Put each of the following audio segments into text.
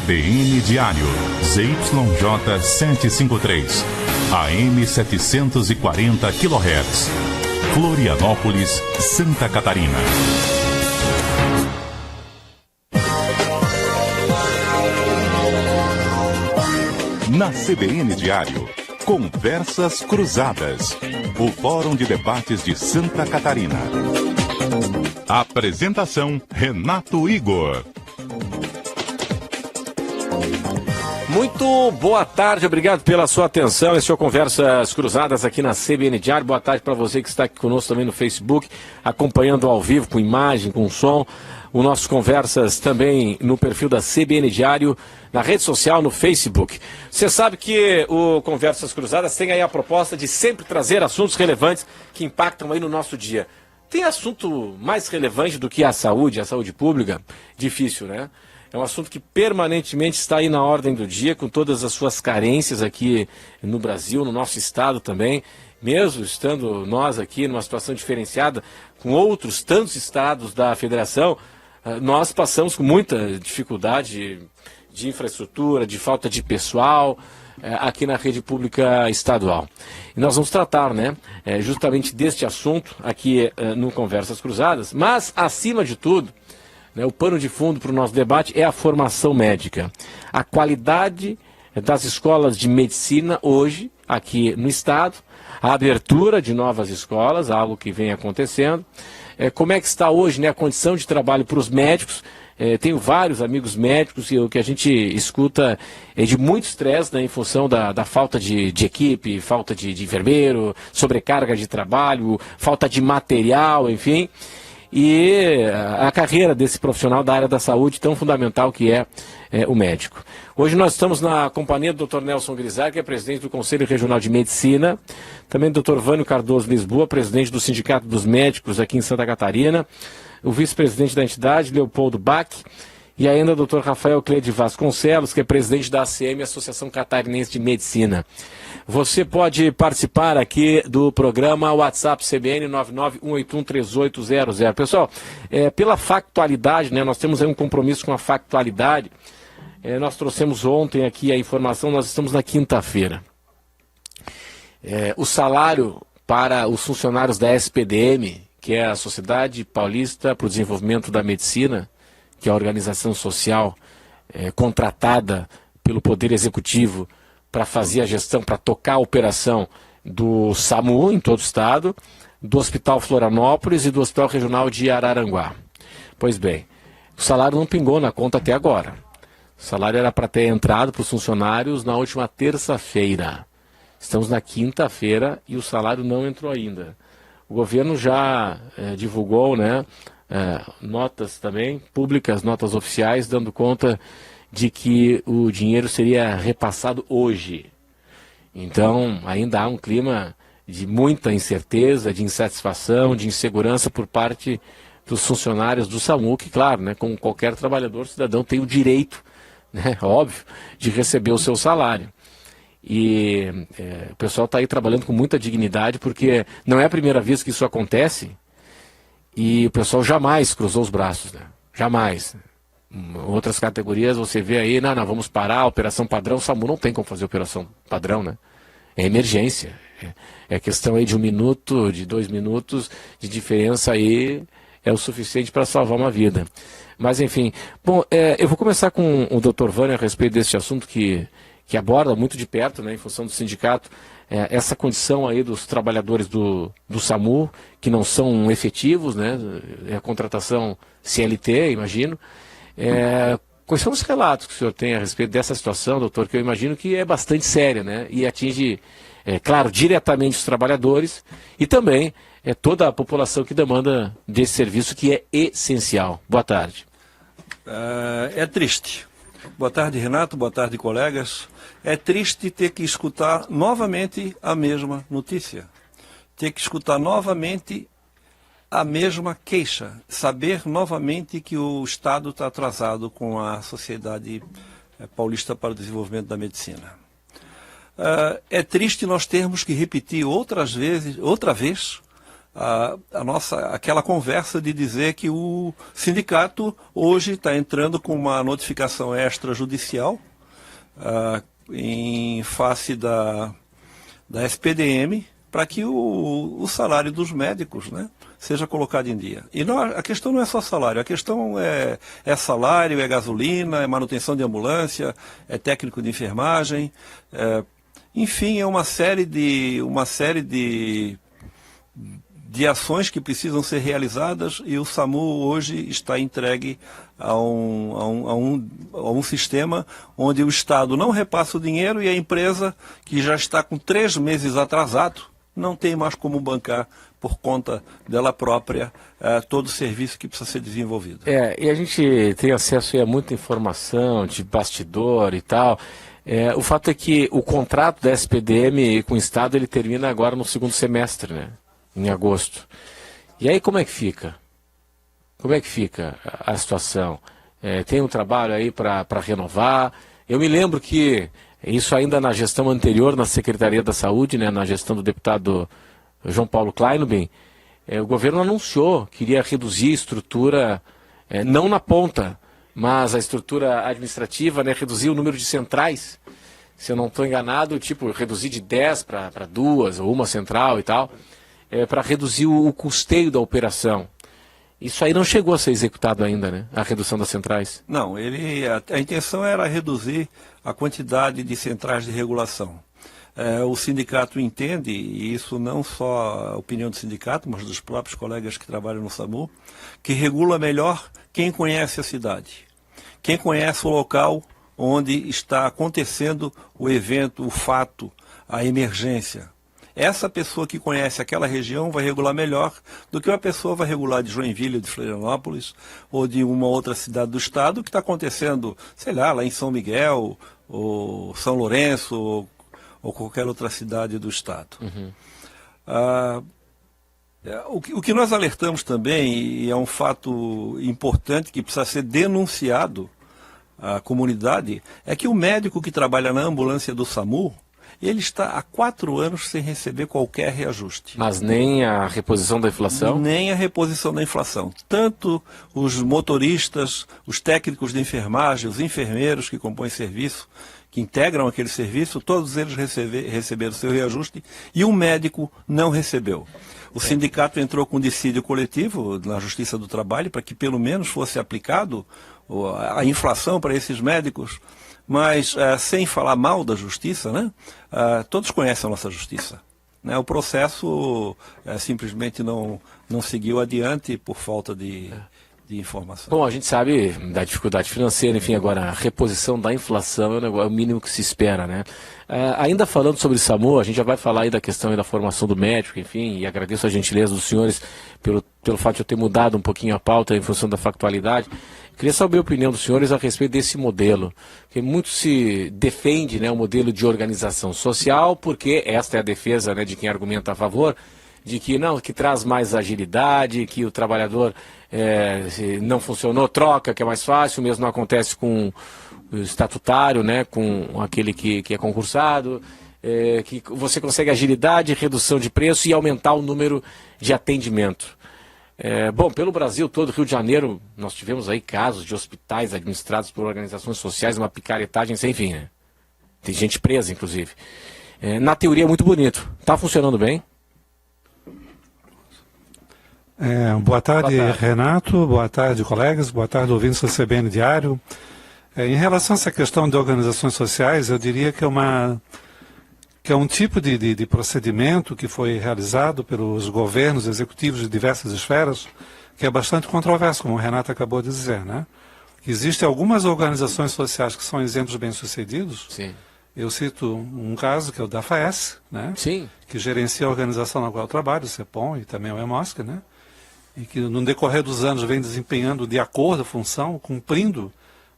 CBN Diário, ZYJ 753, AM 740 kHz, Florianópolis, Santa Catarina. Na CBN Diário, Conversas Cruzadas, o Fórum de Debates de Santa Catarina. Apresentação, Renato Igor. Muito boa tarde, obrigado pela sua atenção. Esse é o Conversas Cruzadas aqui na CBN Diário. Boa tarde para você que está aqui conosco também no Facebook, acompanhando ao vivo, com imagem, com som. O nosso Conversas também no perfil da CBN Diário, na rede social, no Facebook. Você sabe que o Conversas Cruzadas tem aí a proposta de sempre trazer assuntos relevantes que impactam aí no nosso dia. Tem assunto mais relevante do que a saúde pública? Difícil, né? É um assunto que permanentemente está aí na ordem do dia, com todas as suas carências aqui no Brasil, no nosso estado também. Mesmo estando nós aqui numa situação diferenciada, com outros tantos estados da federação, nós passamos com muita dificuldade de infraestrutura, de falta de pessoal aqui na rede pública estadual. E nós vamos tratar, né, justamente deste assunto aqui no Conversas Cruzadas, mas, acima de tudo, o pano de fundo para o nosso debate é a formação médica. A qualidade das escolas de medicina hoje, aqui no estado, a abertura de novas escolas, algo que vem acontecendo. Como é que está hoje, né, a condição de trabalho para os médicos? Tenho vários amigos médicos e o que a gente escuta é de muito estresse, né, em função da falta de equipe, falta de enfermeiro, sobrecarga de trabalho, falta de material, enfim. E a carreira desse profissional da área da saúde tão fundamental que é o médico. Hoje nós estamos na companhia do Dr. Nelson Grisar, que é presidente do Conselho Regional de Medicina, também do Dr. Vânio Cardoso Lisboa, presidente do Sindicato dos Médicos aqui em Santa Catarina, o vice-presidente da entidade, Leopoldo Bach, e ainda o Dr. Rafael Cleide Vasconcelos, que é presidente da ACM, Associação Catarinense de Medicina. Você pode participar aqui do programa WhatsApp CBN 991813800. Pessoal, pela factualidade, né, nós temos aí um compromisso com a factualidade. Nós trouxemos ontem aqui a informação, nós estamos na quinta-feira. O salário para os funcionários da SPDM, que é a Sociedade Paulista para o Desenvolvimento da Medicina, que é a organização social contratada pelo Poder Executivo para fazer a gestão, para tocar a operação do SAMU em todo o estado, do Hospital Florianópolis e do Hospital Regional de Araranguá. Pois bem, o salário não pingou na conta até agora. O salário era para ter entrado para os funcionários na última terça-feira. Estamos na quinta-feira e o salário não entrou ainda. O governo já divulgou, né, notas também públicas, notas oficiais, dando conta de que o dinheiro seria repassado hoje. Então, ainda há um clima de muita incerteza, de insatisfação, de insegurança por parte dos funcionários do SAMU, que, claro, né, como qualquer trabalhador, cidadão tem o direito, né, óbvio, de receber o seu salário. E o pessoal está aí trabalhando com muita dignidade, porque não é a primeira vez que isso acontece, e o pessoal jamais cruzou os braços, né? Jamais. Outras categorias você vê aí, não, vamos parar a operação padrão. O SAMU não tem como fazer operação padrão, né? É emergência. É questão aí de 1 minuto, de 2 minutos de diferença aí, é o suficiente para salvar uma vida. Mas enfim, bom, eu vou começar com o Dr. Vânio a respeito desse assunto que aborda muito de perto, né, em função do sindicato, essa condição aí dos trabalhadores do SAMU, que não são efetivos, né, é a contratação CLT, imagino. Quais são os relatos que o senhor tem a respeito dessa situação, doutor, que eu imagino que é bastante séria, né, e atinge, claro, diretamente os trabalhadores e também toda a população que demanda desse serviço que é essencial. Boa tarde. É triste. Boa tarde, Renato. Boa tarde, colegas. É triste ter que escutar novamente a mesma notícia. Ter que escutar novamente a mesma queixa. Saber novamente que o Estado está atrasado com a Sociedade Paulista para o Desenvolvimento da Medicina. É triste nós termos que repetir outra vez aquela conversa de dizer que o sindicato hoje está entrando com uma notificação extrajudicial em face da SPDM para que o salário dos médicos, né, seja colocado em dia. E a questão não é só salário, a questão é salário, é gasolina, é manutenção de ambulância, é técnico de enfermagem, enfim, é uma série de ações que precisam ser realizadas, e o SAMU hoje está entregue a um sistema onde o Estado não repassa o dinheiro e a empresa, que já está com 3 meses atrasado, não tem mais como bancar por conta dela própria todo o serviço que precisa ser desenvolvido. E a gente tem acesso a muita informação de bastidor e tal. O fato é que o contrato da SPDM com o Estado ele termina agora no segundo semestre, né? Em agosto. E aí como é que fica? Como é que fica a situação? Tem um trabalho aí para renovar? Eu me lembro que isso ainda na gestão anterior, na Secretaria da Saúde, né, na gestão do deputado João Paulo Kleinobin, o governo anunciou que iria reduzir a estrutura, não na ponta, mas a estrutura administrativa, né, reduzir o número de centrais, se eu não estou enganado, tipo, reduzir de 10 para 2 ou uma central e tal, para reduzir o custeio da operação. Isso aí não chegou a ser executado ainda, né? A redução das centrais. Não, a intenção era reduzir a quantidade de centrais de regulação. O sindicato entende, e isso não só a opinião do sindicato, mas dos próprios colegas que trabalham no SAMU, que regula melhor quem conhece a cidade, quem conhece o local onde está acontecendo o evento, o fato, a emergência. Essa pessoa que conhece aquela região vai regular melhor do que uma pessoa vai regular de Joinville, de Florianópolis, ou de uma outra cidade do estado que está acontecendo, sei lá em São Miguel, ou São Lourenço, ou qualquer outra cidade do estado. Uhum. O que nós alertamos também, e é um fato importante que precisa ser denunciado à comunidade, é que o médico que trabalha na ambulância do SAMU, ele está há 4 anos sem receber qualquer reajuste. Mas nem a reposição da inflação? Nem a reposição da inflação. Tanto os motoristas, os técnicos de enfermagem, os enfermeiros que compõem serviço, que integram aquele serviço, todos eles receberam seu reajuste e o médico não recebeu. O sindicato entrou com um dissídio coletivo na Justiça do Trabalho para que pelo menos fosse aplicado a inflação para esses médicos, mas sem falar mal da justiça, né? Todos conhecem a nossa justiça. Né? O processo simplesmente não seguiu adiante por falta de informação. Bom, a gente sabe da dificuldade financeira, enfim, agora a reposição da inflação é o mínimo que se espera, né? Ainda falando sobre SAMU, a gente já vai falar aí da questão aí da formação do médico, enfim, e agradeço a gentileza dos senhores pelo fato de eu ter mudado um pouquinho a pauta em função da factualidade. Queria saber a opinião dos senhores a respeito desse modelo, que muito se defende, né, o modelo de organização social, porque esta é a defesa, né, de quem argumenta a favor, de que não, que traz mais agilidade, que o trabalhador se não funcionou, troca, que é mais fácil, o mesmo não acontece com o estatutário, né, com aquele que é concursado, que você consegue agilidade, redução de preço e aumentar o número de atendimento. Bom, pelo Brasil todo, Rio de Janeiro, nós tivemos aí casos de hospitais administrados por organizações sociais, uma picaretagem sem fim, né? Tem gente presa, inclusive. Na teoria é muito bonito. Está funcionando bem? Boa tarde, Renato. Boa tarde, colegas. Boa tarde, ouvintes do CBN Diário. Em relação a essa questão de organizações sociais, eu diria que é um tipo de procedimento que foi realizado pelos governos executivos de diversas esferas, que é bastante controverso, como o Renato acabou de dizer, né? Existem algumas organizações sociais que são exemplos bem-sucedidos. Sim. Eu cito um caso, que é o da FAES, né? Sim. Que gerencia a organização na qual eu trabalho, o CEPOM e também o EMOSC, né? E que no decorrer dos anos vem desempenhando de acordo a função, cumprindo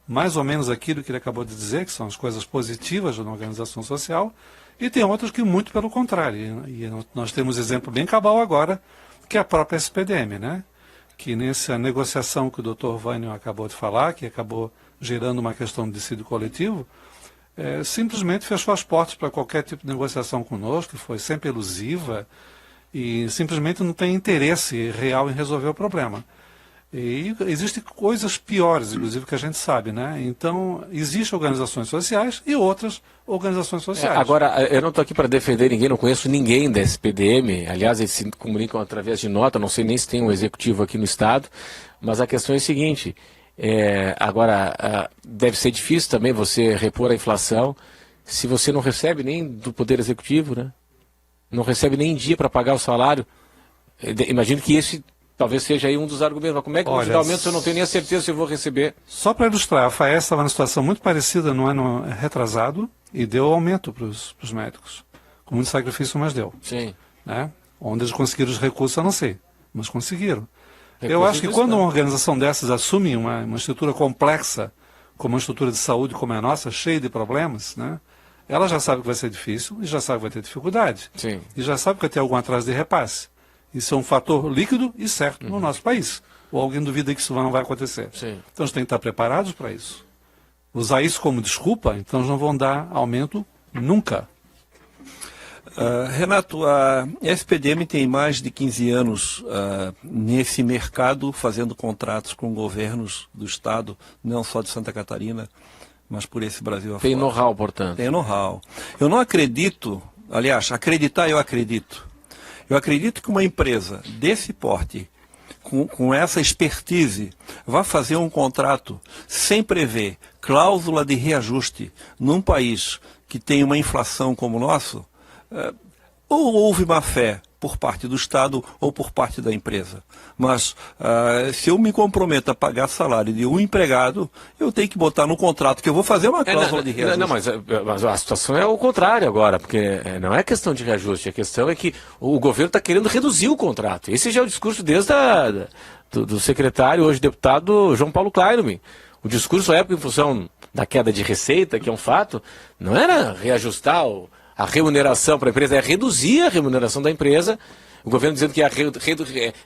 mais ou menos aquilo que ele acabou de dizer, que são as coisas positivas de uma organização social, e tem outras que muito pelo contrário. E nós temos exemplo bem cabal agora, que é a própria SPDM, né? Que nessa negociação que o Dr. Vânio acabou de falar, que acabou gerando uma questão de dissídio coletivo, simplesmente fechou as portas para qualquer tipo de negociação conosco, que foi sempre elusiva, e simplesmente não tem interesse real em resolver o problema. E existem coisas piores, inclusive, que a gente sabe, né? Então, existem organizações sociais e outras organizações sociais. Agora, eu não estou aqui para defender ninguém, não conheço ninguém da SPDM, aliás, eles se comunicam através de nota, não sei nem se tem um executivo aqui no Estado, mas a questão é a seguinte, agora, deve ser difícil também você repor a inflação se você não recebe nem do Poder Executivo, né? Não recebe nem em dia para pagar o salário. Imagino que esse talvez seja aí um dos argumentos. Mas como é que eu vou te dar aumento se eu não tenho nem a certeza se eu vou receber? Só para ilustrar, a FAES estava numa situação muito parecida no ano retrasado e deu aumento para os médicos. Com muito sacrifício, mas deu. Sim. Né? Onde eles conseguiram os recursos, eu não sei. Mas conseguiram. Eu acho que quando uma organização dessas assume uma estrutura complexa, como uma estrutura de saúde como a nossa, cheia de problemas, né? Ela já sabe que vai ser difícil e já sabe que vai ter dificuldade. Sim. E já sabe que vai ter algum atraso de repasse. Isso é um fator líquido e certo no nosso país. Ou alguém duvida que isso não vai acontecer. Sim. Então, eles têm que estar preparados para isso. Usar isso como desculpa, então eles não vão dar aumento nunca. Renato, a SPDM tem mais de 15 anos nesse mercado, fazendo contratos com governos do Estado, não só de Santa Catarina, mas por esse Brasil afora. Tem know-how, portanto. Tem know-how. Eu não acredito, aliás, acreditar eu acredito. Eu acredito que uma empresa desse porte, com essa expertise, vai fazer um contrato sem prever cláusula de reajuste num país que tem uma inflação como o nosso, ou houve má fé por parte do Estado ou por parte da empresa. Mas se eu me comprometo a pagar salário de um empregado, eu tenho que botar no contrato que eu vou fazer uma cláusula de reajuste. Não, mas a situação é o contrário agora, porque não é questão de reajuste, a questão é que o governo está querendo reduzir o contrato. Esse já é o discurso desde do secretário, hoje deputado João Paulo Kleinman. O discurso à época, em função da queda de receita, que é um fato, não era reajustar a remuneração para a empresa, é reduzir a remuneração da empresa. O governo dizendo que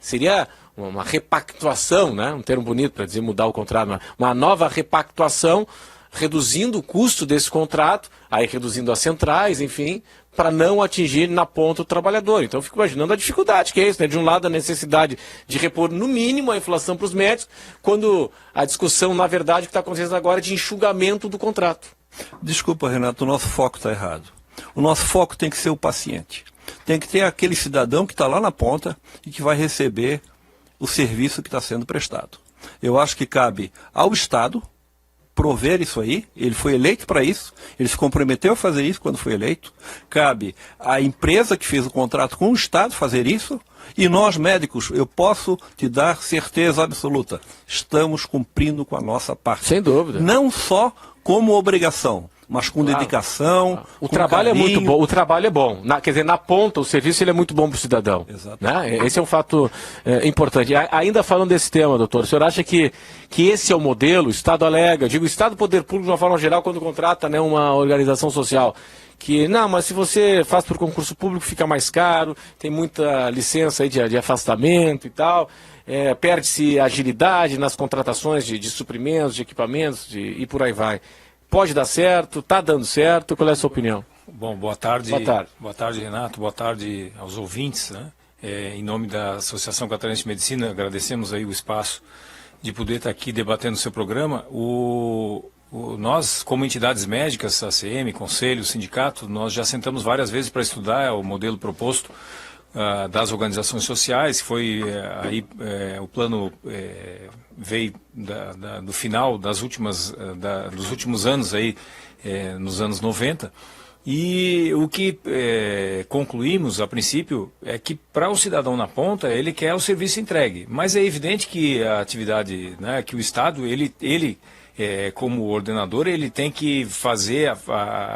seria uma repactuação, né? Um termo bonito para dizer mudar o contrato, uma nova repactuação, reduzindo o custo desse contrato, aí reduzindo as centrais, enfim, para não atingir na ponta o trabalhador. Então eu fico imaginando a dificuldade que é isso, né? De um lado a necessidade de repor no mínimo a inflação para os médicos, quando a discussão, na verdade, que está acontecendo agora é de enxugamento do contrato. Desculpa, Renato, o nosso foco está errado. O nosso foco tem que ser o paciente. Tem que ter aquele cidadão que está lá na ponta e que vai receber o serviço que está sendo prestado. Eu acho que cabe ao Estado prover isso aí. Ele foi eleito para isso, ele se comprometeu a fazer isso quando foi eleito. Cabe à empresa que fez o contrato com o Estado fazer isso. E nós, médicos, eu posso te dar certeza absoluta, estamos cumprindo com a nossa parte. Sem dúvida. Não só como obrigação, mas com dedicação. O trabalho é muito bom. O trabalho é bom. Quer dizer, na ponta, o serviço ele é muito bom para o cidadão. Né? Esse é um fato importante. Ainda falando desse tema, doutor, o senhor acha que esse é o modelo? O Estado alega, o Estado e o Poder Público, de uma forma geral, quando contrata, né, uma organização social, que, não, mas se você faz por concurso público fica mais caro, tem muita licença aí de afastamento e tal, perde-se agilidade nas contratações de suprimentos, de equipamentos e por aí vai. Pode dar certo, está dando certo, qual é a sua opinião? Bom, boa tarde. Boa tarde. Boa tarde, Renato, boa tarde aos ouvintes, né? Em nome da Associação Catarinense de Medicina, agradecemos aí o espaço de poder estar aqui debatendo o seu programa. Nós, como entidades médicas, ACM, Conselho, Sindicato, nós já sentamos várias vezes para estudar o modelo proposto das organizações sociais. Foi o plano veio do final dos últimos anos aí, nos anos 90. E o que concluímos a princípio é que para o cidadão na ponta ele quer o serviço entregue, mas é evidente que a atividade, né, que o Estado ele como ordenador, ele tem que fazer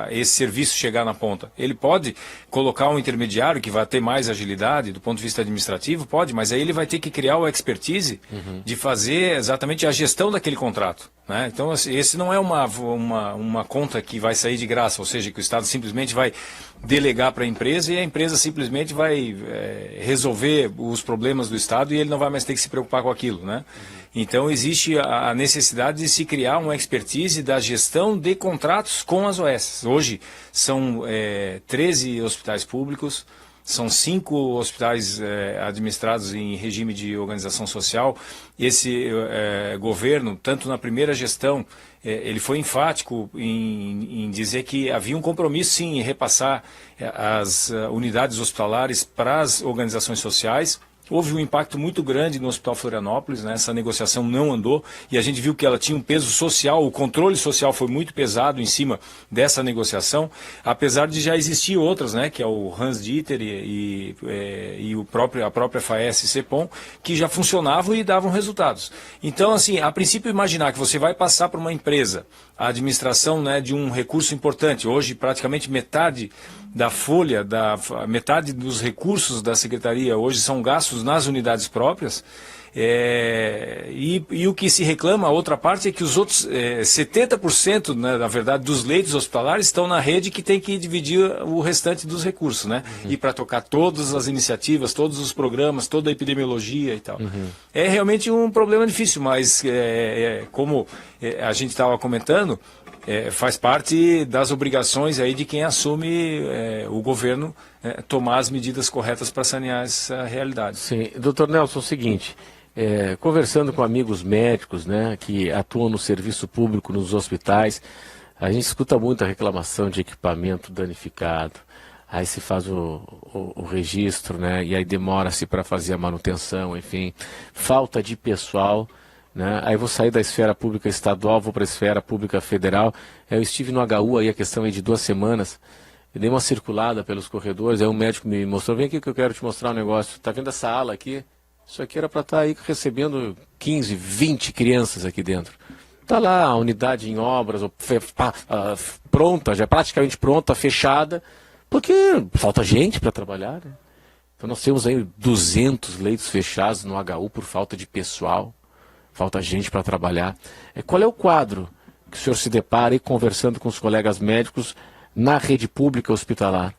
esse serviço chegar na ponta. Ele pode colocar um intermediário que vai ter mais agilidade do ponto de vista administrativo, pode, mas aí ele vai ter que criar o expertise de fazer exatamente a gestão daquele contrato. Né? Então, esse não é uma conta que vai sair de graça, ou seja, que o Estado simplesmente vai delegar para a empresa e a empresa simplesmente vai resolver os problemas do Estado e ele não vai mais ter que se preocupar com aquilo. Né? Então, existe a necessidade de se criar uma expertise da gestão de contratos com as OS. Hoje, são 13 hospitais públicos, São 5 hospitais administrados em regime de organização social. Esse governo, tanto na primeira gestão, ele foi enfático em dizer que havia um compromisso, sim, em repassar as unidades hospitalares para as organizações sociais. Houve um impacto muito grande no Hospital Florianópolis, né? Essa negociação não andou e a gente viu que ela tinha um peso social, o controle social foi muito pesado em cima dessa negociação, apesar de já existir outras, né? Que é o Hans Dieter e a própria FAES e CEPOM, que já funcionavam e davam resultados. Então, assim, a princípio imaginar que você vai passar para uma empresa a administração, né, de um recurso importante, hoje praticamente metade da folha, metade dos recursos da Secretaria hoje são gastos nas unidades próprias, e o que se reclama, a outra parte, é que os outros 70%, né, na verdade, dos leitos hospitalares estão na rede que tem que dividir o restante dos recursos, né? E para tocar todas as iniciativas, todos os programas, toda a epidemiologia e tal. É realmente um problema difícil, mas como a gente estava comentando, faz parte das obrigações aí de quem assume o governo tomar as medidas corretas para sanear essa realidade. Sim, doutor Nelson, é o seguinte, conversando com amigos médicos, né, que atuam no serviço público, nos hospitais, a gente escuta muita reclamação de equipamento danificado, aí se faz o registro, né, e aí demora-se para fazer a manutenção, enfim, falta de pessoal, né? Aí vou sair da esfera pública estadual, vou para a esfera pública federal. Eu estive no HU aí, a questão aí de 2 semanas, eu dei uma circulada pelos corredores, aí um médico me mostrou, vem aqui que eu quero te mostrar um negócio, tá vendo essa ala aqui? Isso aqui era para estar aí recebendo 15, 20 crianças aqui dentro. Tá lá a unidade em obras, pronta, já praticamente pronta, fechada, porque falta gente para trabalhar, né? Então nós temos aí 200 leitos fechados no HU por falta de pessoal. Falta gente para trabalhar. Qual é o quadro que o senhor se depara aí conversando com os colegas médicos na rede pública hospitalar?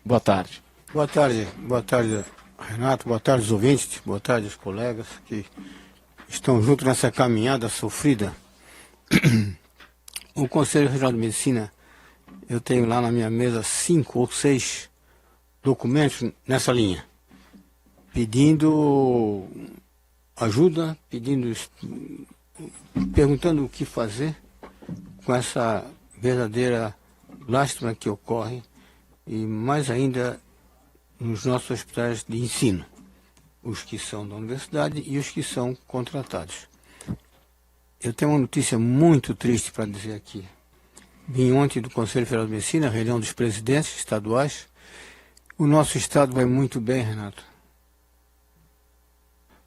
Boa tarde. Boa tarde, Renato. Boa tarde, os ouvintes. Boa tarde, os colegas que estão juntos nessa caminhada sofrida. O Conselho Regional de Medicina, eu tenho lá na minha mesa 5 ou 6 documentos nessa linha, pedindo ajuda, perguntando o que fazer com essa verdadeira lástima que ocorre, e mais ainda nos nossos hospitais de ensino, os que são da universidade e os que são contratados. Eu tenho uma notícia muito triste para dizer aqui. Vim ontem do Conselho Federal de Medicina, reunião dos presidentes estaduais. O nosso estado vai muito bem, Renato.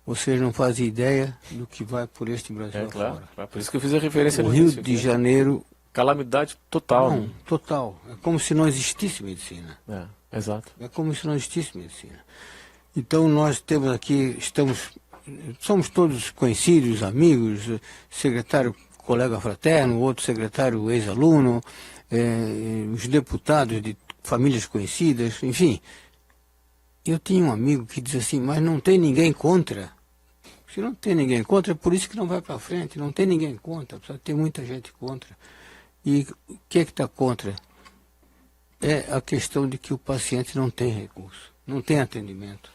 Vocês não fazem ideia do que vai por este Brasil claro, fora. Por isso que eu fiz a referência no no Rio início, de Janeiro... Calamidade total. Não, total. É como se não existisse medicina. Exato. É como se não existisse medicina. Então nós temos aqui, somos todos conhecidos, amigos, secretário, colega fraterno, outro secretário, ex-aluno, os deputados de famílias conhecidas, enfim. Eu tinha um amigo que diz assim, mas não tem ninguém contra. Se não tem ninguém contra, é por isso que não vai para frente. Não tem ninguém contra, precisa ter muita gente contra. E o que é que está contra? É a questão de que o paciente não tem recurso, não tem atendimento.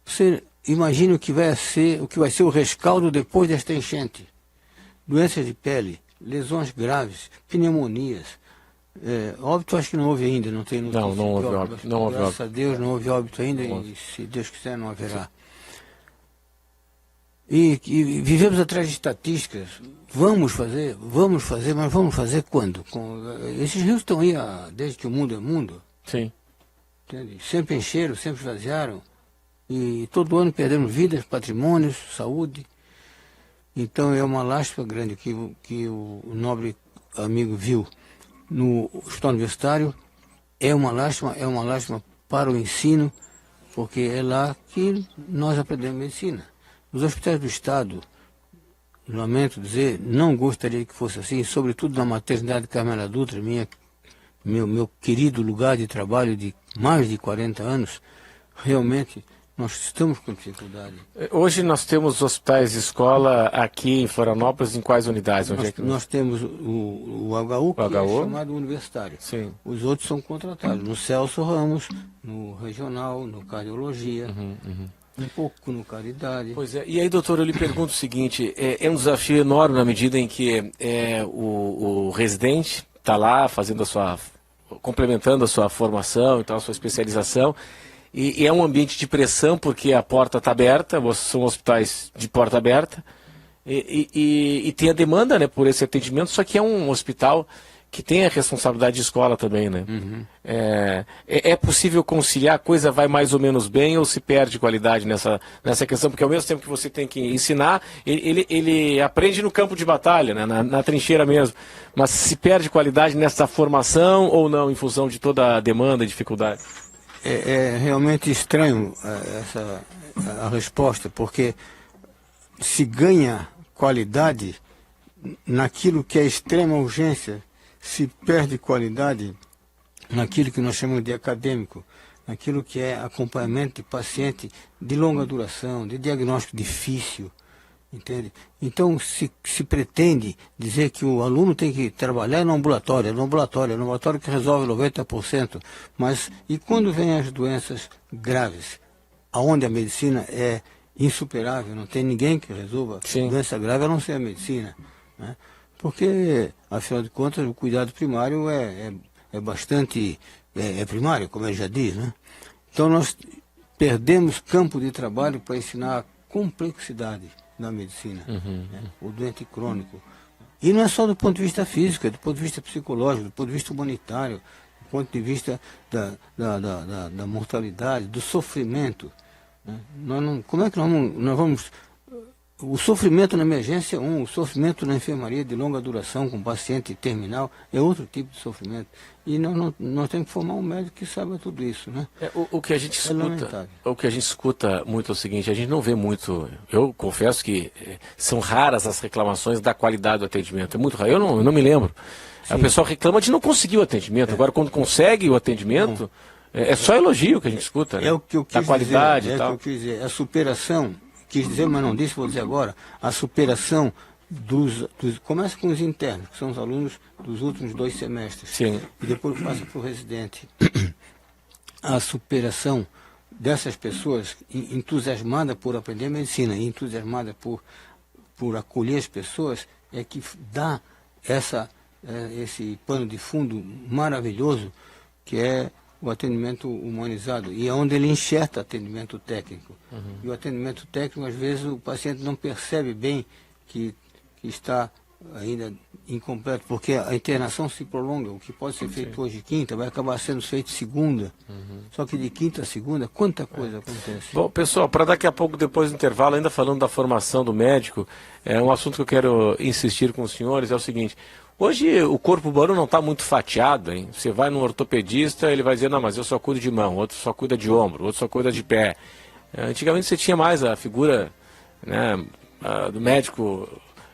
Você imagina o que vai ser o rescaldo depois desta enchente. Doenças de pele, lesões graves, pneumonias. Óbito acho que não houve ainda, não tem notícia. Não houve óbito. Graças a Deus não houve óbito ainda e se Deus quiser não haverá. E vivemos atrás de estatísticas. Vamos fazer, mas vamos fazer quando? Esses rios estão aí desde que o mundo é mundo. Sim. Entende? Sempre encheram, sempre esvaziaram. E todo ano perdemos vidas, patrimônios, saúde. Então é uma lástima grande que o nobre amigo viu no Hospital Universitário. É uma lástima para o ensino, porque é lá que nós aprendemos medicina. Nos hospitais do Estado, lamento dizer, não gostaria que fosse assim, sobretudo na maternidade Carmela Dutra, meu querido lugar de trabalho de mais de 40 anos, realmente nós estamos com dificuldade. Hoje nós temos hospitais de escola aqui em Florianópolis, em quais unidades? Nós temos o HU, que é chamado universitário. Sim. Os outros são contratados, no Celso Ramos, no Regional, no Cardiologia, um pouco no Caridade. Pois é, e aí, doutor, eu lhe pergunto o seguinte, é um desafio enorme na medida em que o residente está lá fazendo complementando a sua formação e tal, a sua especialização, e é um ambiente de pressão porque a porta está aberta, são hospitais de porta aberta, e tem a demanda, né, por esse atendimento, só que é um hospital que tem a responsabilidade de escola também, né? É possível conciliar, a coisa vai mais ou menos bem ou se perde qualidade nessa questão? Porque ao mesmo tempo que você tem que ensinar, ele aprende no campo de batalha, né? na trincheira mesmo. Mas se perde qualidade nessa formação ou não, em função de toda a demanda e dificuldade? É realmente estranho a resposta, porque se ganha qualidade naquilo que é extrema urgência, se perde qualidade naquilo que nós chamamos de acadêmico, naquilo que é acompanhamento de paciente de longa duração, de diagnóstico difícil, entende? Então se pretende dizer que o aluno tem que trabalhar no ambulatório que resolve 90%, mas e quando vem as doenças graves, aonde a medicina é insuperável, não tem ninguém que resolva doença grave a não ser a medicina, né? Porque, afinal de contas, o cuidado primário é bastante primário, como ele já diz, né? Então nós perdemos campo de trabalho para ensinar a complexidade da medicina, né? O doente crônico. E não é só do ponto de vista físico, é do ponto de vista psicológico, do ponto de vista humanitário, do ponto de vista da mortalidade, do sofrimento, né? Como é que nós vamos... O sofrimento na emergência é o sofrimento na enfermaria de longa duração com paciente terminal é outro tipo de sofrimento. E nós temos que formar um médico que saiba tudo isso, né? O que a gente escuta muito é o seguinte, a gente não vê muito, eu confesso que são raras as reclamações da qualidade do atendimento, é muito raro, eu não me lembro. A pessoa reclama de não conseguir o atendimento, agora quando consegue o atendimento, é só elogio que a gente escuta, né? É o que eu quis da qualidade dizer, e tal. É o que eu quis dizer, a superação, quis dizer, mas não disse, vou dizer agora, a superação começa com os internos, que são os alunos dos últimos 2 semestres. Sim. E depois passa para o residente. A superação dessas pessoas entusiasmadas por aprender medicina, entusiasmadas por acolher as pessoas, é que dá esse pano de fundo maravilhoso que é o atendimento humanizado, e é onde ele enxerta atendimento técnico. E o atendimento técnico, às vezes, o paciente não percebe bem que está ainda incompleto, porque a internação se prolonga. O que pode ser feito hoje quinta, vai acabar sendo feito segunda. Só que de quinta a segunda, quanta coisa acontece. Bom, pessoal, para daqui a pouco, depois do intervalo, ainda falando da formação do médico, um assunto que eu quero insistir com os senhores, é o seguinte... Hoje o corpo humano não está muito fatiado, hein? Você vai num ortopedista, ele vai dizer, não, mas eu só cuido de mão, outro só cuida de ombro, outro só cuida de pé. Antigamente você tinha mais a figura, né, do médico,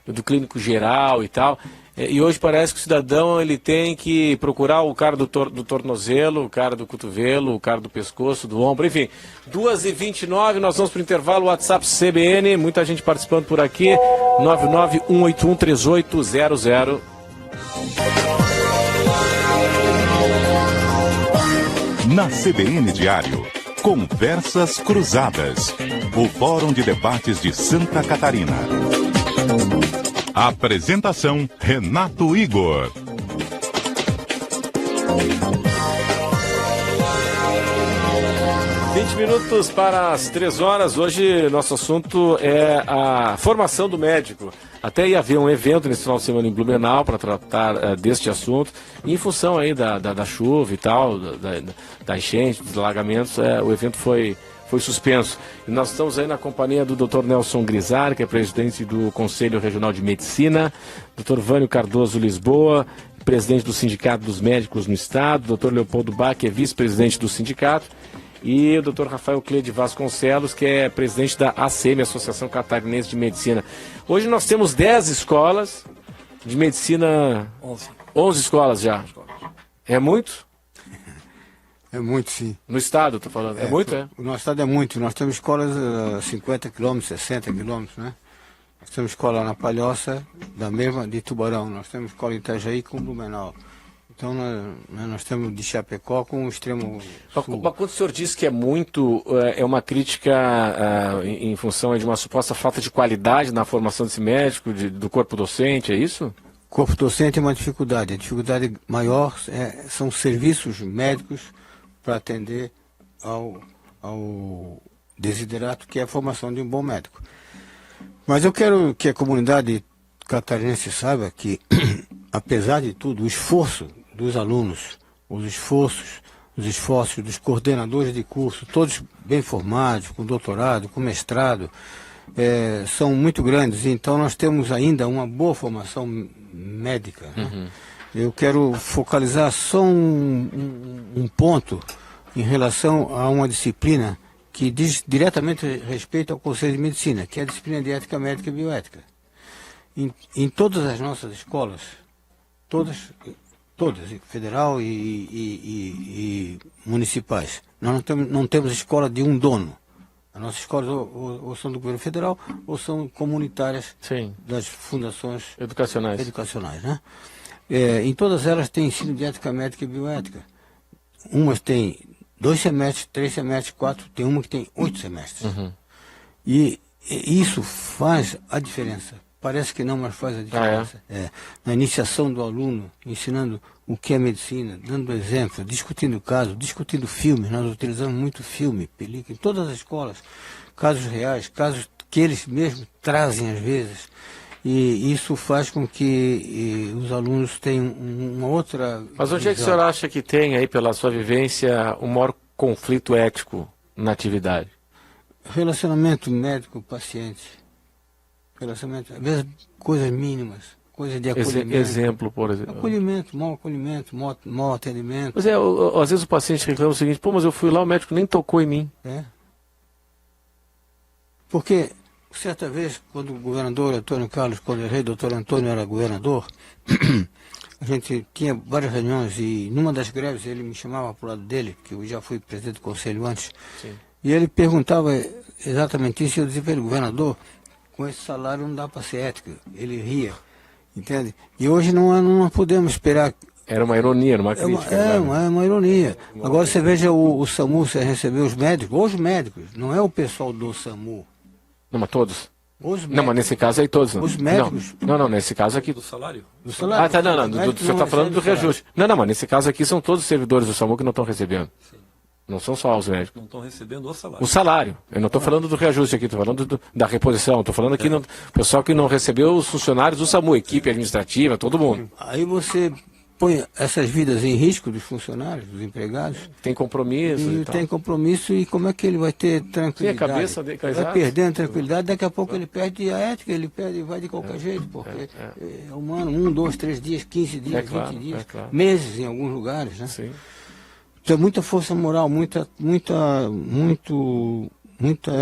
do clínico geral e tal. E hoje parece que o cidadão ele tem que procurar o cara do tornozelo, o cara do cotovelo, o cara do pescoço, do ombro, enfim. 2h29, nós vamos para o intervalo, WhatsApp CBN, muita gente participando por aqui, 991813800. Na CBN Diário, Conversas Cruzadas, o Fórum de Debates de Santa Catarina. Apresentação, Renato Igor. Minutos para as 3 horas. Hoje nosso assunto é a formação do médico. Até ia haver um evento nesse final de semana em Blumenau para tratar deste assunto. E em função aí da chuva e tal, da enchente, dos alagamentos, o evento foi suspenso. E nós estamos aí na companhia do Dr. Nelson Grisar, que é presidente do Conselho Regional de Medicina, Dr. Vânio Cardoso Lisboa, presidente do Sindicato dos Médicos no Estado, Dr. Leopoldo Bach, que é vice-presidente do sindicato, e o Dr. Rafael Cleide Vasconcelos, que é presidente da ACM, Associação Catarinense de Medicina. Hoje nós temos 10 escolas de medicina, 11 escolas já. É muito? É muito, sim. No estado, estou falando. É muito, é? O nosso estado é muito. Nós temos escolas a 50 quilômetros, 60 quilômetros, né? Nós temos escola na Palhoça, da mesma de Tubarão. Nós temos escola em Itajaí com Blumenau. Então nós temos de Chapecó com o extremo sul. Mas quando o senhor diz que é muito, é uma crítica em função de uma suposta falta de qualidade na formação desse médico, do corpo docente, é isso? Corpo docente é uma dificuldade. A dificuldade maior são os serviços médicos para atender ao desiderato, que é a formação de um bom médico. Mas eu quero que a comunidade catarinense saiba que, apesar de tudo, o esforço dos alunos, os esforços dos coordenadores de curso, todos bem formados, com doutorado, com mestrado, são muito grandes. Então nós temos ainda uma boa formação médica. Né? Eu quero focalizar só um ponto em relação a uma disciplina que diz diretamente respeito ao Conselho de Medicina, que é a disciplina de Ética Médica e Bioética. Em todas as nossas escolas, todas, federal e municipais, nós não temos escola de um dono. As nossas escolas ou são do governo federal ou são comunitárias. Sim. Das fundações educacionais, né? Em todas elas tem ensino de Ética Médica e Bioética. Umas têm 2 semestres, 3 semestres, 4, tem uma que tem 8 semestres. E isso faz a diferença. Parece que não, mas faz a diferença. Na iniciação do aluno, ensinando o que é medicina, dando exemplo, discutindo casos, discutindo filmes. Nós utilizamos muito filme, película, em todas as escolas. Casos reais, casos que eles mesmos trazem às vezes. E isso faz com que os alunos tenham uma outra... Mas onde é que o senhor acha que tem aí, pela sua vivência, o maior conflito ético na atividade? Relacionamento médico-paciente. Relacionamento, às vezes coisas mínimas, coisas de acolhimento. Exemplo, por exemplo. Acolhimento, mau atendimento. Mas às vezes o paciente reclama o seguinte: pô, mas eu fui lá, o médico nem tocou em mim. Porque, certa vez, quando o governador Antônio Carlos Colher, doutor Antônio era governador, a gente tinha várias reuniões e numa das greves ele me chamava para o lado dele, que eu já fui presidente do conselho antes, e ele perguntava exatamente isso, e eu dizia para ele: governador, com esse salário não dá para ser ético. Ele ria, entende? E hoje não podemos esperar. Era uma ironia, uma crítica. É uma ironia. Agora você veja o SAMU, você recebeu os médicos, não é o pessoal do SAMU. Não, mas todos. Os médicos. Não, mas nesse caso aí todos. Não. Os médicos. Não, nesse caso aqui. Do salário? Do salário. Ah, tá, não. Você está falando do reajuste. Não, mas nesse caso aqui são todos os servidores do SAMU que não estão recebendo. Sim. Não são só os médicos. Não estão recebendo o salário. O salário. Eu não estou falando do reajuste aqui, estou falando da reposição. Estou falando aqui do pessoal que não recebeu, os funcionários do SAMU, equipe administrativa, todo mundo. Aí você põe essas vidas em risco dos funcionários, dos empregados. Tem compromisso e tal. Tem compromisso, e como é que ele vai ter tranquilidade? Sim, a cabeça de vai perdendo tranquilidade, daqui a pouco ele perde a ética, ele vai de qualquer jeito, porque é humano, 1, 2, 3 dias, 15 dias, 20 dias, meses em alguns lugares, né? Sim. Tem muita força moral, muita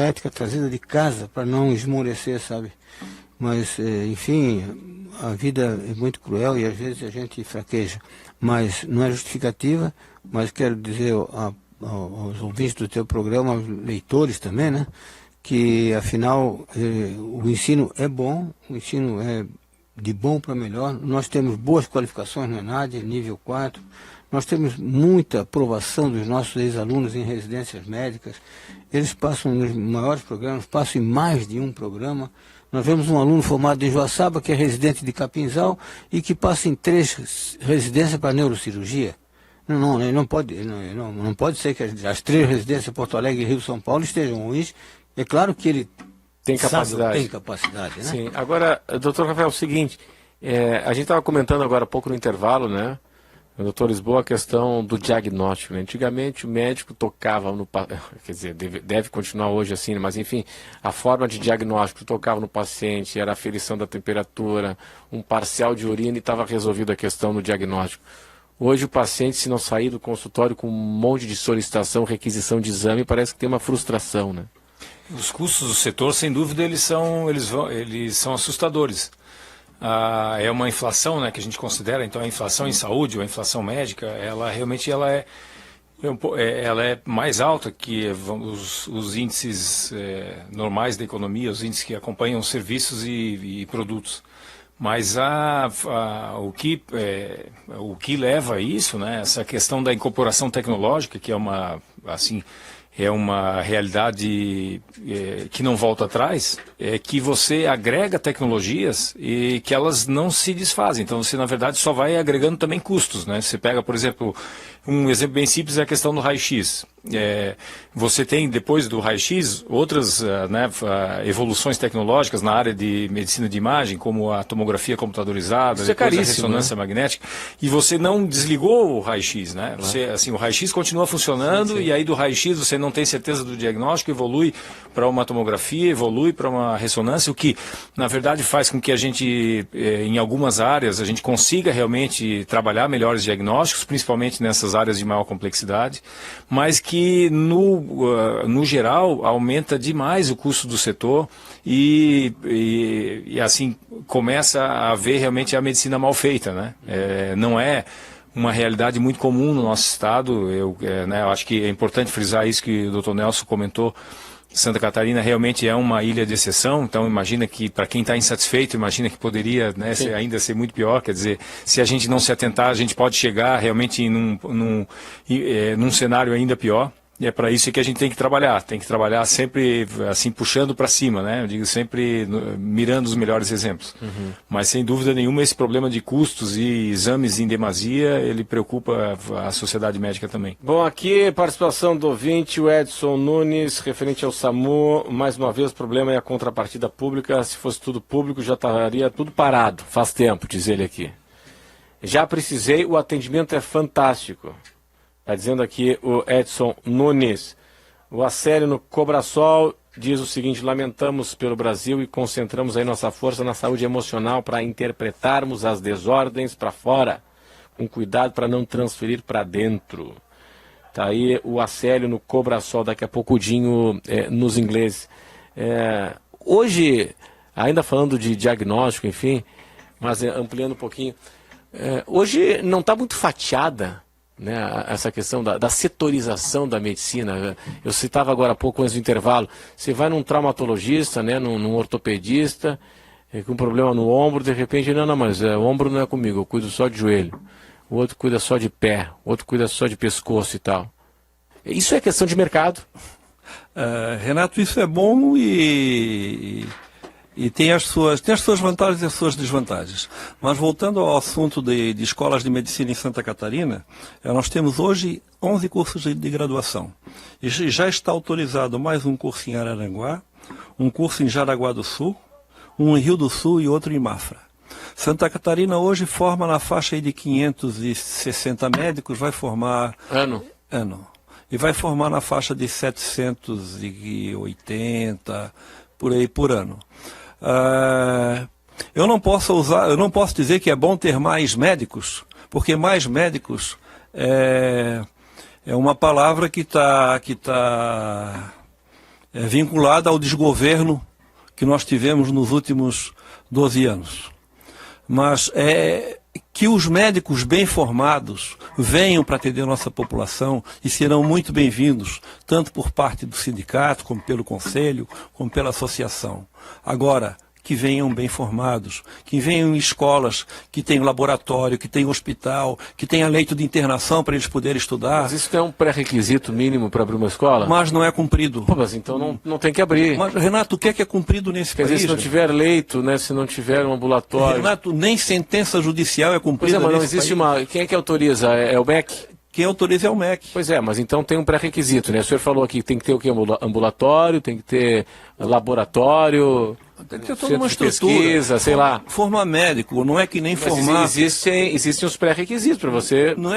ética trazida de casa para não esmorecer, sabe? Mas, enfim, a vida é muito cruel e às vezes a gente fraqueja. Mas não é justificativa, mas quero dizer aos ouvintes do teu programa, aos leitores também, né? Que, afinal, o ensino é bom, o ensino é de bom para melhor. Nós temos boas qualificações no ENAD, nível 4. Nós temos muita aprovação dos nossos ex-alunos em residências médicas. Eles passam nos maiores programas, passam em mais de um programa. Nós vemos um aluno formado em Joaçaba, que é residente de Capinzal, e que passa em 3 residências para neurocirurgia. Não pode ser que as 3 residências, Porto Alegre e Rio São Paulo, estejam ruins. É claro que ele tem capacidade. Tem capacidade, né? Sim. Agora, doutor Rafael, é o seguinte, a gente estava comentando agora há pouco no intervalo, né? O doutor Lisboa, a questão do diagnóstico. Né? Antigamente o médico tocava no... Quer dizer, deve continuar hoje assim, mas enfim, a forma de diagnóstico tocava no paciente, era a aferição da temperatura, um parcial de urina e estava resolvida a questão no diagnóstico. Hoje o paciente, se não sair do consultório com um monte de solicitação, requisição de exame, parece que tem uma frustração, né? Os custos do setor, sem dúvida, eles são assustadores. É uma inflação, né, que a gente considera, então a inflação em saúde ou a inflação médica, ela realmente é Ela é mais alta que os índices normais da economia, os índices que acompanham serviços e produtos. Mas o que leva a isso, né, essa questão da incorporação tecnológica, que é uma realidade que não volta atrás, é que você agrega tecnologias e que elas não se desfazem. Então você, na verdade, só vai agregando também custos, né? Você pega, por exemplo, um exemplo bem simples é a questão do raio-x. Você tem, depois do raio-x, outras evoluções tecnológicas na área de medicina de imagem, como a tomografia computadorizada, depois a ressonância magnética, e você não desligou o raio-x, né? O raio-x continua funcionando, e aí do raio-x você não tem certeza do diagnóstico, evolui para uma tomografia, evolui para uma ressonância, o que, na verdade, faz com que a gente, em algumas áreas, a gente consiga realmente trabalhar melhores diagnósticos, principalmente nessas áreas de maior complexidade, mas que no geral aumenta demais o custo do setor e assim começa a haver realmente a medicina mal feita, né? Não é uma realidade muito comum no nosso estado. Eu acho que é importante frisar isso que o Dr. Nelson comentou. Santa Catarina realmente é uma ilha de exceção, então imagina que, para quem está insatisfeito, imagina que poderia, né, ainda ser muito pior. Quer dizer, se a gente não se atentar, a gente pode chegar realmente num cenário ainda pior. E é para isso que a gente tem que trabalhar sempre assim, puxando para cima, né? Eu digo sempre mirando os melhores exemplos. Mas sem dúvida nenhuma esse problema de custos e exames em demasia, ele preocupa a sociedade médica também. Bom, aqui participação do ouvinte, o Edson Nunes, referente ao SAMU. Mais uma vez o problema é a contrapartida pública. Se fosse tudo público já estaria tudo parado, faz tempo, diz ele aqui. Já precisei, o atendimento é fantástico. Está dizendo aqui o Edson Nunes. O Acélio no Cobrasol diz o seguinte: lamentamos pelo Brasil e concentramos aí nossa força na saúde emocional para interpretarmos as desordens para fora, com cuidado para não transferir para dentro. Está aí o Acélio no Cobrasol, daqui a pouco o Dinho nos ingleses. Hoje, ainda falando de diagnóstico, enfim, mas ampliando um pouquinho, hoje não está muito fatiada, né, essa questão da setorização da medicina. Eu citava agora há pouco, antes do intervalo, você vai num traumatologista, né, num ortopedista, com um problema no ombro, de repente, não, mas o ombro não é comigo, eu cuido só de joelho, o outro cuida só de pé, o outro cuida só de pescoço e tal. Isso é questão de mercado. Renato, isso é bom e tem as suas vantagens e as suas desvantagens. Mas voltando ao assunto de escolas de medicina em Santa Catarina, nós temos hoje 11 cursos de graduação. E já está autorizado mais um curso em Araranguá, um curso em Jaraguá do Sul, um em Rio do Sul e outro em Mafra. Santa Catarina hoje forma na faixa aí de 560 médicos, vai formar... Ano. E vai formar na faixa de 780, por aí, por ano. Eu não posso dizer que é bom ter mais médicos, porque mais médicos é uma palavra que está vinculada ao desgoverno que nós tivemos nos últimos 12 anos. Mas que os médicos bem formados venham para atender a nossa população e serão muito bem-vindos, tanto por parte do sindicato, como pelo conselho, como pela associação. Agora, que venham bem formados, que venham em escolas que tenham laboratório, que tenham hospital, que tenha leito de internação para eles poderem estudar. Mas isso é um pré-requisito mínimo para abrir uma escola? Mas não é cumprido. Pô, mas então não tem que abrir. Mas, Renato, o que é cumprido nesse país? Quer dizer, se não tiver leito, né, se não tiver um ambulatório... Renato, nem sentença judicial é cumprida. Pois é, mas não existe país. Quem é que autoriza? É o MEC? Quem autoriza é o MEC. Pois é, mas então tem um pré-requisito, né? O senhor falou aqui que tem que ter o quê? Ambulatório, tem que ter laboratório... Tem que ter toda uma estrutura. Pesquisa, sei lá. Formar médico, não é que nem formar... Existem os pré-requisitos para você não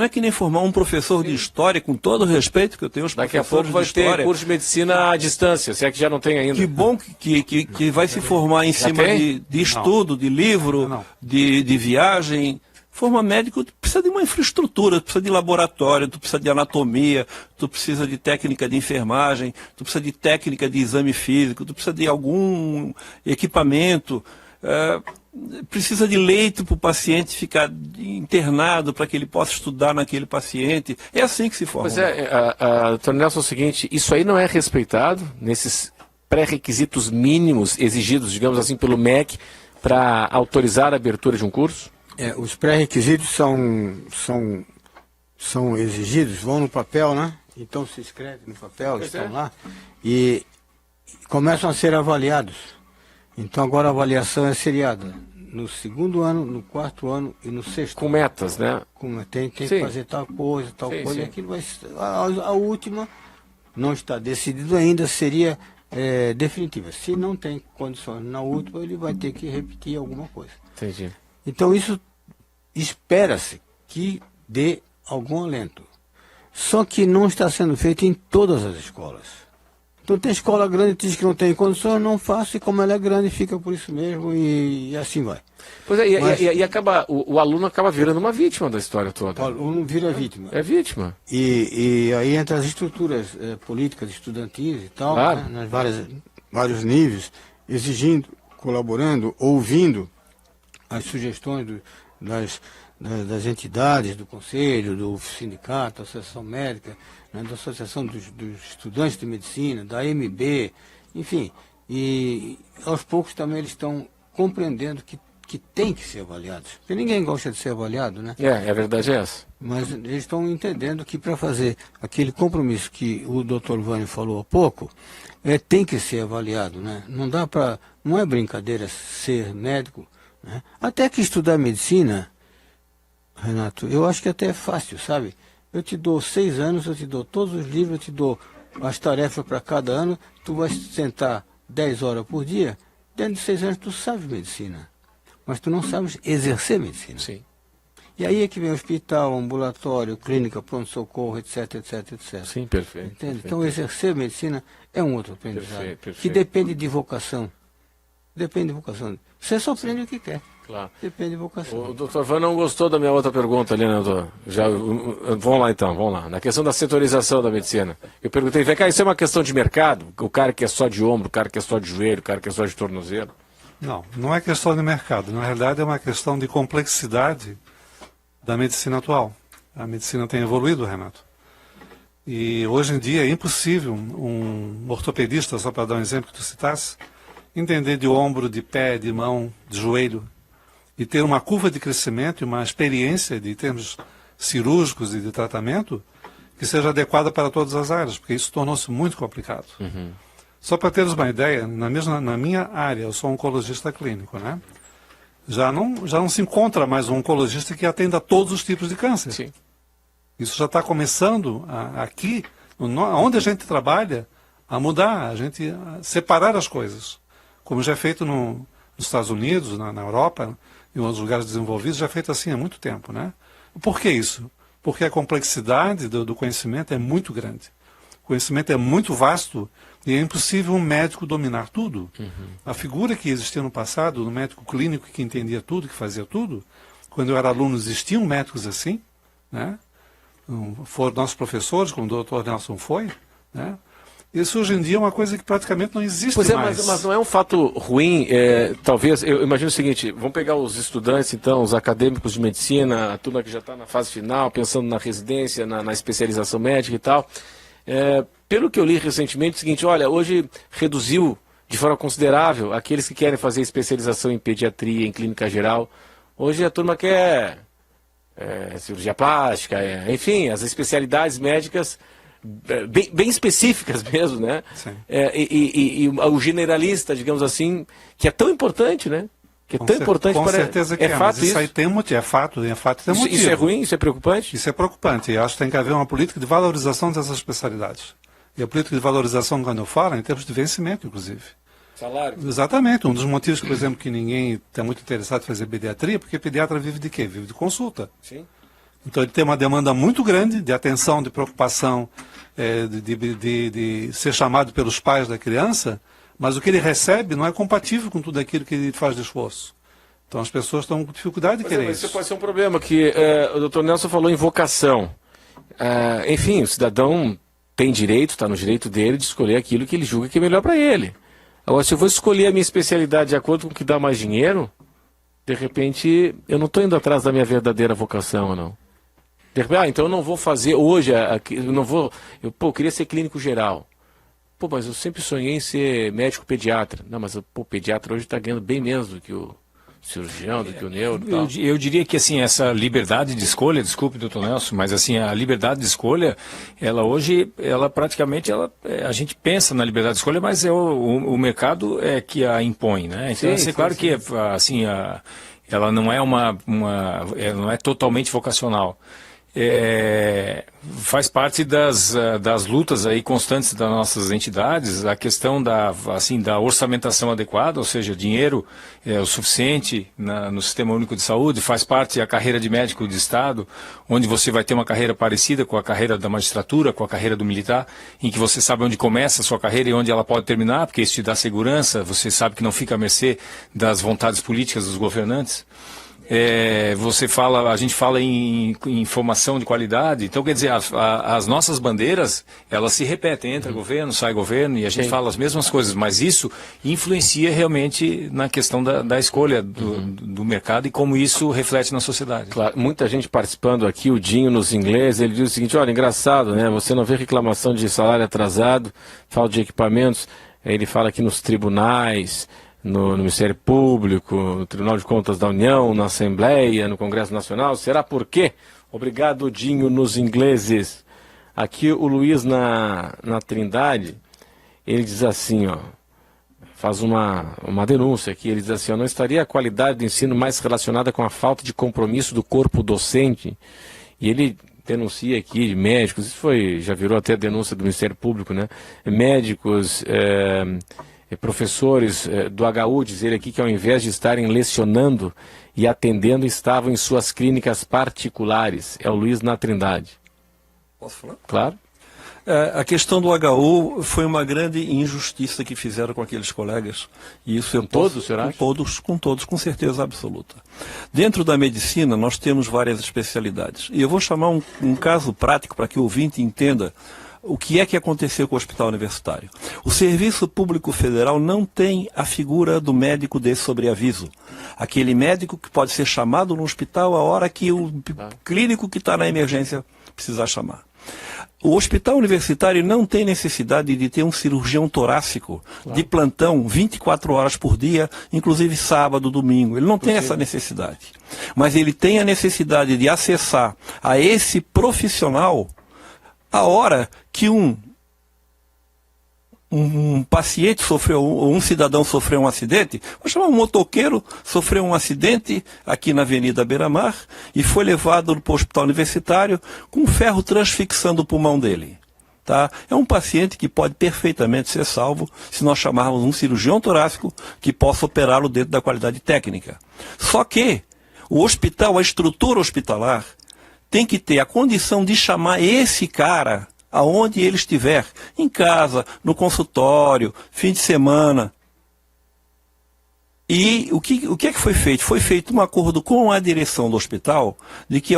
é que nem formar um professor de história, com todo o respeito que eu tenho aos professores de história. Daqui a pouco vai ter curso de medicina à distância, se é que já não tem ainda. Que bom que vai se formar em cima de estudo, de livro, de viagem. Formar médico, tu precisa de uma infraestrutura, tu precisa de laboratório, tu precisa de anatomia, tu precisa de técnica de enfermagem, tu precisa de técnica de exame físico, tu precisa de algum equipamento. precisa de leito para o paciente ficar internado para que ele possa estudar naquele paciente. É assim que se forma. Pois doutor Nelson, é o seguinte, isso aí não é respeitado nesses pré-requisitos mínimos exigidos, digamos assim, pelo MEC para autorizar a abertura de um curso? Os pré-requisitos são exigidos, vão no papel, né? Então se escreve no papel, estão lá, e começam a ser avaliados. Então agora a avaliação é seriada. No 2º ano, no 4º ano e no 6º. Com metas, né? Tem que fazer tal coisa, sim. e aquilo vai... A última não está decidido ainda, seria definitiva. Se não tem condições na última, ele vai ter que repetir alguma coisa. Entendi. Então isso espera-se que dê algum alento. Só que não está sendo feito em todas as escolas. Então tem escola grande que diz que não tem condições, não faço, e como ela é grande, fica por isso mesmo, e assim vai. Pois é, e acaba, o aluno acaba virando uma vítima da história toda. O aluno vira vítima. É vítima. E aí entra as estruturas políticas estudantis e tal, Claro. né, nas vários níveis, exigindo, colaborando, ouvindo as sugestões das entidades, do conselho, do sindicato, da associação médica, né, da associação dos estudantes de medicina, da AMB, enfim. E aos poucos também eles estão compreendendo que tem que ser avaliados. Porque ninguém gosta de ser avaliado, né? A verdade é essa. Mas eles estão entendendo que para fazer aquele compromisso que o Dr. Vânio falou há pouco, tem que ser avaliado, né? Não é brincadeira ser médico, né? Até que estudar medicina, Renato, eu acho que até é fácil, sabe? Eu te dou 6 anos, eu te dou todos os livros, eu te dou as tarefas para cada ano, tu vai sentar 10 horas por dia, dentro de 6 anos tu sabes medicina, mas tu não sabes exercer medicina. Sim. E aí é que vem hospital, ambulatório, clínica, pronto-socorro, etc. Sim, perfeito. Entende? Perfeito. Então exercer medicina é um outro aprendizado, Perfeito. que depende de vocação. Depende de vocação. Você só aprende o que quer. Claro. Depende de vocação. O doutor Van não gostou da minha outra pergunta ali, né, doutor? Vamos lá então, vamos lá. Na questão da setorização da medicina. Eu perguntei, vem cá, isso é uma questão de mercado? O cara que é só de ombro, o cara que é só de joelho, o cara que é só de tornozelo? Não é questão de mercado. Na realidade, é uma questão de complexidade da medicina atual. A medicina tem evoluído, Renato. E hoje em dia é impossível um ortopedista, só para dar um exemplo que tu citasse, entender de ombro, de pé, de mão, de joelho, e ter uma curva de crescimento e uma experiência de termos cirúrgicos e de tratamento que seja adequada para todas as áreas, porque isso tornou-se muito complicado. Uhum. Só para teres uma ideia, na minha área, eu sou oncologista clínico, né? Já não se encontra mais um oncologista que atenda todos os tipos de câncer. Sim. Isso já está começando aqui, onde a gente trabalha, a mudar, a gente separar as coisas. Como já é feito nos Estados Unidos, na Europa, em outros lugares desenvolvidos, já é feito assim há muito tempo, né? Por que isso? Porque a complexidade do conhecimento é muito grande. O conhecimento é muito vasto e é impossível um médico dominar tudo. Uhum. A figura que existia no passado, do médico clínico que entendia tudo, que fazia tudo, quando eu era aluno existiam médicos assim, né? Foram nossos professores, como o Dr. Nelson foi, né? Isso hoje em dia é uma coisa que praticamente não existe mais. Pois é, mas não é um fato ruim, talvez, eu imagino o seguinte, vamos pegar os estudantes então, os acadêmicos de medicina, a turma que já está na fase final, pensando na residência, na especialização médica e tal. Pelo que eu li recentemente, é o seguinte, olha, hoje reduziu de forma considerável aqueles que querem fazer especialização em pediatria, em clínica geral. Hoje a turma quer cirurgia plástica, enfim, as especialidades médicas bem específicas mesmo, né? E o generalista, digamos assim, que é tão importante, né? Que é tão importante para... Com certeza que é, fato isso aí tem motivo, é fato, tem motivo. Isso é ruim? Isso é preocupante? Isso é preocupante. Eu acho que tem que haver uma política de valorização dessas especialidades. E a política de valorização, quando eu falo, é em termos de vencimento, inclusive. Salário? Exatamente. Um dos motivos, por exemplo, que ninguém está muito interessado em fazer pediatria, porque pediatra vive de quê? Vive de consulta. Sim. Então ele tem uma demanda muito grande de atenção, de preocupação, de ser chamado pelos pais da criança, mas o que ele recebe não é compatível com tudo aquilo que ele faz de esforço. Então as pessoas estão com dificuldade de querer isso. Isso pode ser um problema, que o Dr. Nelson falou em vocação. Enfim, o cidadão tem direito, está no direito dele de escolher aquilo que ele julga que é melhor para ele. Agora, se eu vou escolher a minha especialidade de acordo com o que dá mais dinheiro, de repente eu não estou indo atrás da minha verdadeira vocação, não. De repente, então eu não vou fazer hoje, eu não vou, eu queria ser clínico geral. Pô, mas eu sempre sonhei em ser médico pediatra. Não, mas o pediatra hoje está ganhando bem menos do que o cirurgião, do que o neuro e tal. Eu diria que assim, essa liberdade de escolha, desculpe, doutor Nelson, mas assim, a liberdade de escolha, ela hoje, ela praticamente, a gente pensa na liberdade de escolha, mas o mercado é que a impõe, né? Então, sim, claro que assim, ela não é ela não é totalmente vocacional. Faz parte das lutas aí constantes das nossas entidades, a questão da orçamentação adequada, ou seja, dinheiro o suficiente no Sistema Único de Saúde, faz parte a carreira de médico de Estado, onde você vai ter uma carreira parecida com a carreira da magistratura, com a carreira do militar, em que você sabe onde começa a sua carreira e onde ela pode terminar, porque isso te dá segurança, você sabe que não fica à mercê das vontades políticas dos governantes. A gente fala em informação de qualidade, então quer dizer, as nossas bandeiras, elas se repetem, entra governo, sai governo, e a gente fala as mesmas coisas, mas isso influencia realmente na questão da escolha do mercado e como isso reflete na sociedade. Claro, muita gente participando aqui, o Dinho nos ingleses, ele diz o seguinte, olha, engraçado, né, você não vê reclamação de salário atrasado, falta de equipamentos, ele fala aqui nos tribunais, no Ministério Público, no Tribunal de Contas da União, na Assembleia, no Congresso Nacional. Será por quê? Obrigado, Dinho, nos ingleses. Aqui o Luiz na Trindade, ele diz assim, ó, faz uma denúncia aqui, ele diz assim, ó, não estaria a qualidade do ensino mais relacionada com a falta de compromisso do corpo docente? E ele denuncia aqui de médicos, isso já virou até a denúncia do Ministério Público, né? Médicos, professores do HU dizer aqui que ao invés de estarem lecionando e atendendo, estavam em suas clínicas particulares. É o Luiz na Trindade. Posso falar? Claro. A questão do HU foi uma grande injustiça que fizeram com aqueles colegas. E isso com todos, senhor? Com todos, com certeza absoluta. Dentro da medicina, nós temos várias especialidades. E eu vou chamar um caso prático para que o ouvinte entenda o que é que aconteceu com o Hospital Universitário. O Serviço Público Federal não tem a figura do médico de sobreaviso. Aquele médico que pode ser chamado no hospital a hora que o clínico que está na emergência precisar chamar. O Hospital Universitário não tem necessidade de ter um cirurgião torácico de plantão 24 horas por dia, inclusive sábado, domingo. Ele não tem essa necessidade. Mas ele tem a necessidade de acessar a esse profissional a hora que um paciente sofreu, ou um cidadão sofreu um acidente, vou chamar um motoqueiro, sofreu um acidente aqui na Avenida Beira-Mar e foi levado para o hospital universitário com um ferro transfixando o pulmão dele. Tá? É um paciente que pode perfeitamente ser salvo se nós chamarmos um cirurgião torácico que possa operá-lo dentro da qualidade técnica. Só que o hospital, a estrutura hospitalar, tem que ter a condição de chamar esse cara aonde ele estiver, em casa, no consultório, fim de semana. E o que é que foi feito? Foi feito um acordo com a direção do hospital de que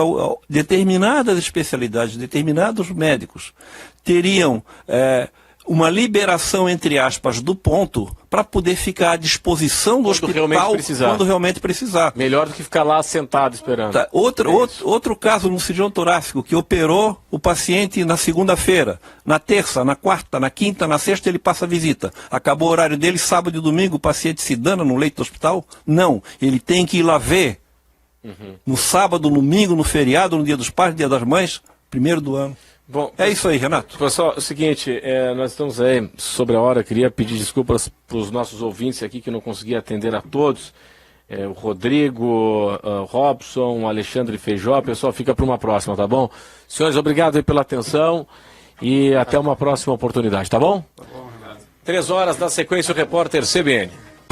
determinadas especialidades, determinados médicos teriam uma liberação, entre aspas, do ponto para poder ficar à disposição do hospital quando realmente precisar. Melhor do que ficar lá sentado esperando. Tá. Outro caso no cirurgião torácico que operou o paciente na segunda-feira, na terça, na quarta, na quinta, na sexta ele passa a visita. Acabou o horário dele, sábado e domingo o paciente se dana no leito do hospital? Não, ele tem que ir lá ver. No sábado, no domingo, no feriado, no dia dos pais, no dia das mães, primeiro do ano. Bom, é isso aí, Renato. Pessoal, é o seguinte, nós estamos aí sobre a hora, queria pedir desculpas para os nossos ouvintes aqui que não consegui atender a todos, o Rodrigo, o Robson, o Alexandre Feijó, pessoal, fica para uma próxima, tá bom? Senhores, obrigado aí pela atenção e até uma próxima oportunidade, tá bom? Tá bom, Renato. 3 horas da sequência, o repórter CBN.